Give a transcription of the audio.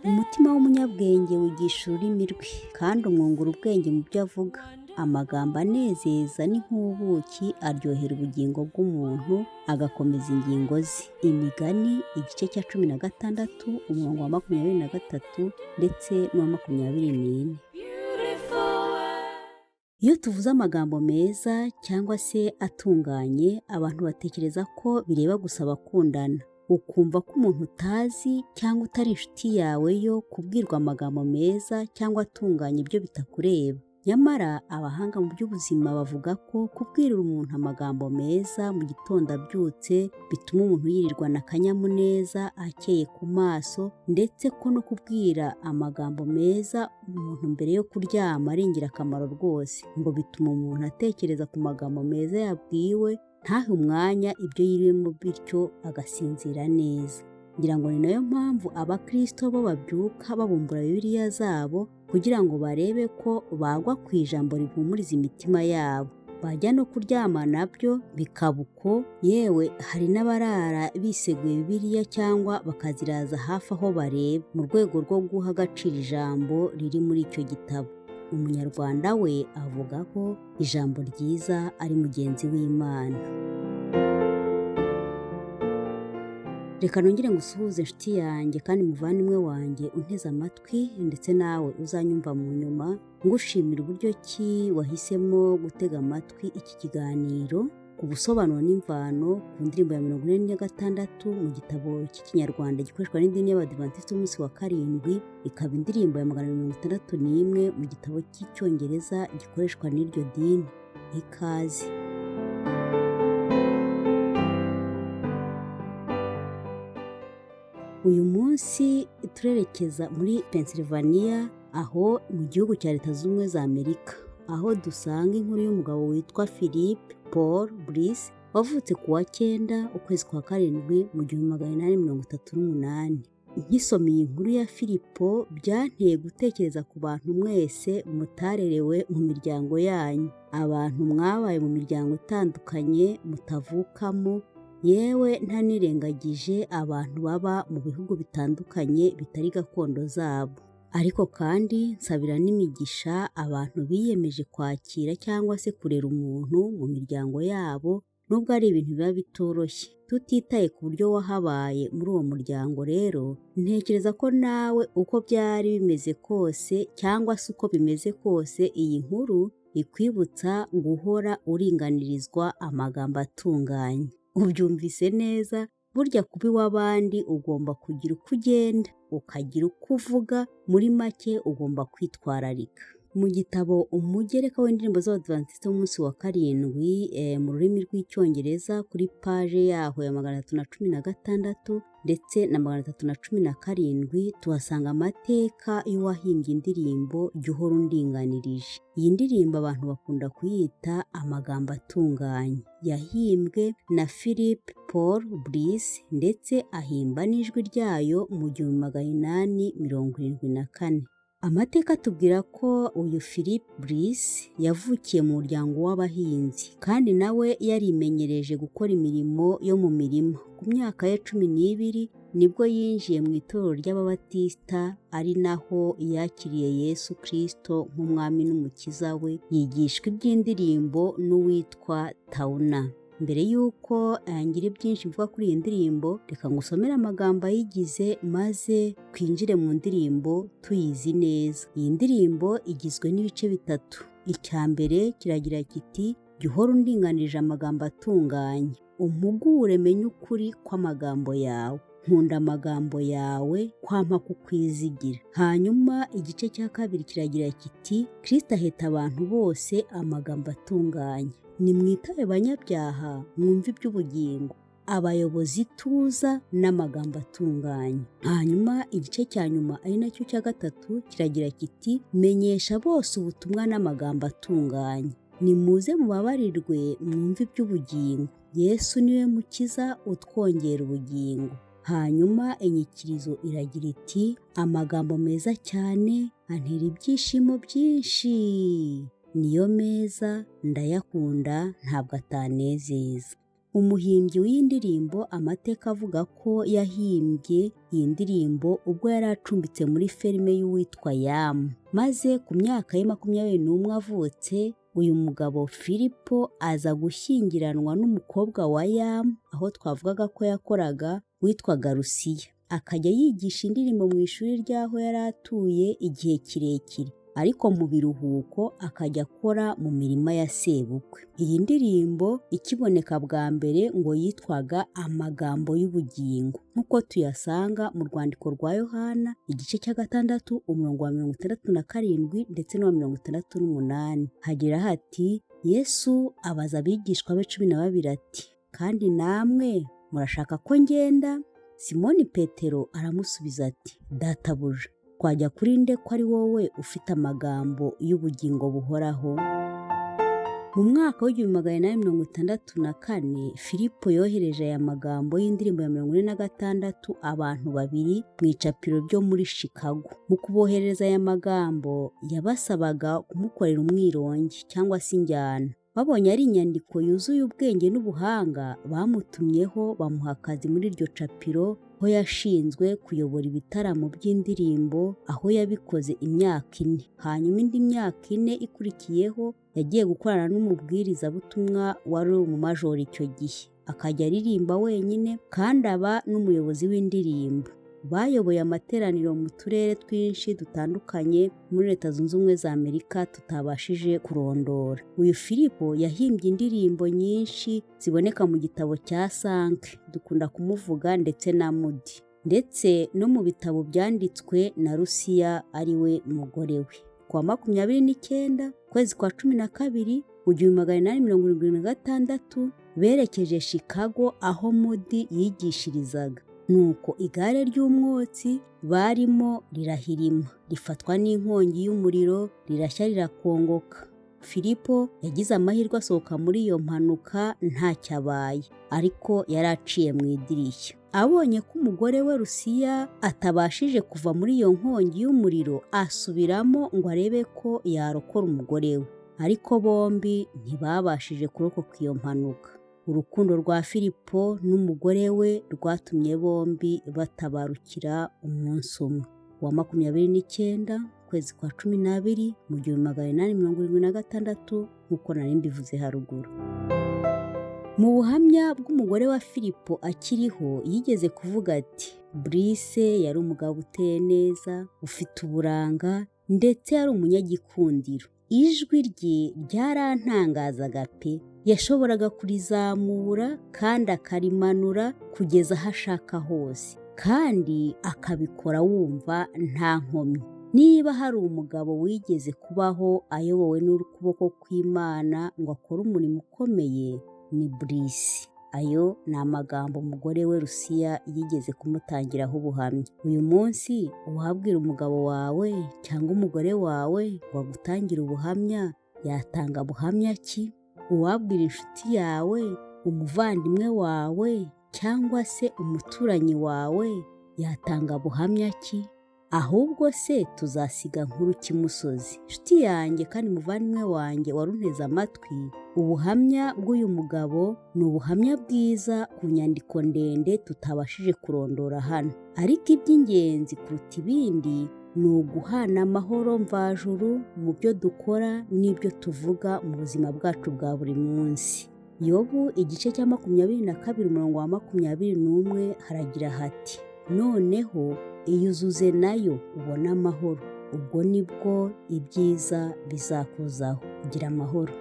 Umutima w'umunyabwenge wigisha ururimi rwe kandi umwungura ubwenge mu byo avuga. Amagambo anezeza ni nk'ubuki aryohera ubugingo bw'umuntu agakomeza ingingo ze. Imigani igice cya 16 umurongo wa 23 ndetse n'uwa 24. Iyo tuvuze amagambo meza cyangwa se atunganye, abantu batekereza ko bireba gusa abakundana. Ukumva ko umuntu utazi cyangwa utari inshuti yawe yo kubwirwa amagambo meza cyangwa atunganye ibyo bitakureba. Nyamara abahanga mu by'ubuzima bavuga ko kubwirira umuntu amagambo meza mu gitondo abyutse bituma umuntu yirirwana akanyamuneza, akeye ku maso, ndetse ko no kubwira amagambo meza umuntu mbere yo kuryama ari ingirakamaro rwose, ngo bituma umuntu atekereza ku magambo meza yabwiwe ntahe umwanya ibyo yiriwemo, bityo agasinzira neza. Ngira ngo ni nayo mpamvu abakristo bo babyuka babumbura Bibiliya zabo kugira ngo barebe ko bagwa ku ijambo rihumuriza imitima yabo. Bajya no kuryama nabyo bikaba uko, yewe hari n'abarara biseguye Bibiliya cyangwa bakaziraza hafi aho bareba, mu rwego rwo guha agaciro ijambo riri muri icyo gitabo. Umunyarwanda we avuga ko ijambo ryiza ari mugenzi w'Imana. Reka nongere ngusuhuze inshuti yanjye kandi muvandimwe wanjye unteze amatwi, ndetse nawe uzanyumva mu nyuma, ngushimira uburyo ki wahisemo gutega amatwi iki kiganiro ku busobanuro n'imvano ku ndirimbo ya 46 mu gitabo cy'ikinyarwanda gikoreshwa n'idini y'Abadivantisiti b'umunsi wa karindwi, ikaba indirimbo ya 161 mu gitabo cy'icyongereza gikoreshwa n'iryo dini. Ikaze. Uyu munsi turerekeza muri Pennsylvania, aho mu gihugu cya Leta zunze ubumwe za Amerika, aho dusanga inkuru y'umugabo witwa Philip Paul Bliss wavutse ku wa 9 ukwezi kwa karindwi mu 1838. Nkisomye iyi nkuru ya Philipo byanteye gutekereza ku bantu mwese mutarerewe mu miryango yanyu, abantu mwabaye mu miryango itandukanye mutavukamo, yewe ntanirengagije abantu baba mu bihugu bitandukanye bitari gakondo zabo. Ariko kandi nsabira n'imigisha abantu biyemeje kwakira cyangwa se kurera umuntu mu miryango yabo, nubwo ari ibintu biba bitoroshye. Tutitaye ku buryo wahabaye muri uwo muryango rero, ntekereza ko nawe uko byari bimeze kose cyangwa se uko bimeze kose, iyi nkuru ikwibutsa guhora uringanirizwa amagambo atunganye. Ubyumvise neza, burya kuba iw'abandi ugomba kugira uko ugenda, ukagira uko uvuga, muri make ugomba kwitwararika. Mu gitabo umugereka w'indirimbo z'Abadivantisiti b'umunsi wa karindwi mu rurimi rw'icyongereza kuri paje yaho ya 316 ndetse na 317 tuhasanga amateka y'uwahimbye indirimbo Jyuhor Undinganirije. Iyi ndirimbo abantu bakunda kuyita amagambo atunganye. Yahimbwe na Philip Paul Bliss ndetse ahimba n'ijwi ryayo mu 1874. Amateka tubwira ko uyu Philip Bliss yavukiye mu muryango w'abahinzi kandi nawe yarimenyereje gukora imirimo yo mu mirima. Ku myaka ya 12 nibwo yinjiye mu itorero ry'Ababatisita, ari naho yakiriye Yesu Kristo nk'umwami n'umukiza we, yigishwa iby'indirimbo n'uwitwa Tauna. Mbere yuko ngira byinshi mvuga kuri iyi ndirimbo, reka ngusomere amagambo ayigize maze twinjire mu ndirimbo tuyizi neza. Iyi ndirimbo igizwe n'ibice bitatu. Icya mbere kiragira kiti Jyuhor Undinganirije amagambo atunganye, umpugure menye ukuri kw'amagambo yawe, nkunda amagambo yawe kwampa kukwizigira. Hanyuma igice cya kabiri kiragira kiti Kristo aheta abantu bose amagambo atunganye, nimwitabe banyabyaha mwumve iby'ubugingo, abayobozi tuza n'amagambo atunganye. Hanyuma igice cya nyuma ari nacyo cya gatatu kiragira kiti menyesha bose ubutumwa n'amagambo atunganye, nimuze mubabarirwe mwumve iby'ubugingo, Yesu niwe mukiza utwongera ubugingo. Hanyuma inyikirizo iragira iti amagambo meza cyane antera ibyishimo byinshi, niyo meza ndayakunda ntabwo atanezeza. umuhimbyi w'iyi ndirimbo Amateka avuga ko yahimbye iyi ndirimbo ubwo yari acumbitse muri ferme y'uwitwa Yamu, maze ku myaka ye 21 avutse uyu mugabo Philip aza gushyingiranwa n'umukobwa wa Yamu aho twavugaga ko yakoraga witwaga Rusiya, akajya yigisha indirimbo mu ishuri ry'aho yari atuye igihe kirekire, ariko mu biruhuko akajya akora mu mirima ya sebukwe. Iyi ndirimbo ikiboneka bwa mbere ngo yitwaga amagambo y'ubugingo, nk'uko tuyasanga mu rwandiko rwa Yohana igice cya 6 umurongo wa 67 ndetse n'uwa 68. Hagira hati Yesu abaza abigishwa be 12 ati, kandi namwe murashaka ko ngenda? Simoni Petero aramusubiza ati, Databuja, twajya kuri nde ko ari wowe ufite amagambo y'ubugingo buhoraho? Mu mwaka w'1864 Philip yohereje aya magambo y'indirimbo ya 46 abantu babiri mu icapiro ryo muri Chicago. Mu kubohereza aya magambo yabasabaga kumukorera umwirongi cyangwa se injyana. Babonye ari inyandiko yuzuye ubwenge n'ubuhanga, bamutumyeho bamuha akazi muri iryo capiro, aho yashinzwe kuyobora ibitaramo by'indirimbo, aho yabikoze imyaka 4. Hanyuma indi myaka 4 ikurikiyeho yagiye gukorana n'umubwirizabutumwa wari mu majoro icyo gihe, akajya aririmba wenyine kandi aba n'umuyobozi w'indirimbo. Bayoboye amateraniro mu turere twinshi dutandukanye muri Leta zunze ubumwe za Amerika tutabashije kurondora. Uyu Philip yahimbye indirimbo nyinshi ziboneka mu gitabo cya Sanke, dukunda kumuvuga, ndetse na Muri, ndetse no mu bitabo byanditswe na Rusiya ariwe mugore we. Kwa 29 kwezi kwa 12 mu 1876 berekeje Chicago aho Muri yigishirizaga. Nuko igare ry'umwotsi barimo rirahirima, rifatwa n'inkongi y'umuriro, rirashya rirakongoka. Philip yagize amahirwe asohoka muri iyo mpanuka ntacyabaye, ariko yaraciye mu idirishya. Abonye ko umugore we Rusiya atabashije kuva muri iyo nkongi y'umuriro, asubiramo ngo arebe ko yarokora umugore we, ariko bombi ntibabashije kurokoka iyo mpanuka. Urukundo rwa Philip n'umugore we rwatumye bombi batabarukira umunsi umwe. Wa 29 kwezi kwa 12 mu 1876 nk'uko nari mbivuze haruguru. Mu buhamya bw'umugore wa Philip akiriho yigeze kuvuga ati, Bliss yari umugabo uteye neza, ufite uburanga, ndetse yari umunyagikundiro. Ijwi rye ryarantangazaga pe, yashoboraga kurizamura kandi akarimanura kugeza aho ashaka hose, kandi akabikora wumva nta nkomyi. Niba hari umugabo wigeze kubaho ayobowe n'ukuboko kw'Imana ngo akore umurimo ukomeye, ni Bliss. Ayo ni amagambo umugore we Rusiya yigeze kumutangiraho ubuhamya. Uyu munsi uhabwira umugabo wawe cyangwa umugore wawe ngo agutangire ubuhamya, yatanga buhamya ki? Uwabwira inshuti yawe, umuvandimwe wawe, cyangwa se umuturanyi wawe, yatanga buhamya ki? Ahubwo se tuzasiga nkuru kimusozi. Inshuti yanjye kandi muvandimwe wanjye warunteze amatwi, ubuhamya bw'uyu mugabo ni ubuhamya bwiza ku nyandiko ndende tutabashije kurondora hano, ariko iby'ingenzi kuruta ibindi ni uguhana amahoro mvajuru mu byo dukora n'ibyo tuvuga mu buzima bwacu bwa buri munsi. Yobu igice cya 22 umurongo wa 21 haragira hati, noneho iyuzuze nayo ubona amahoro, ubwo nibwo ibyiza bizakuzaho. Gira amahoro.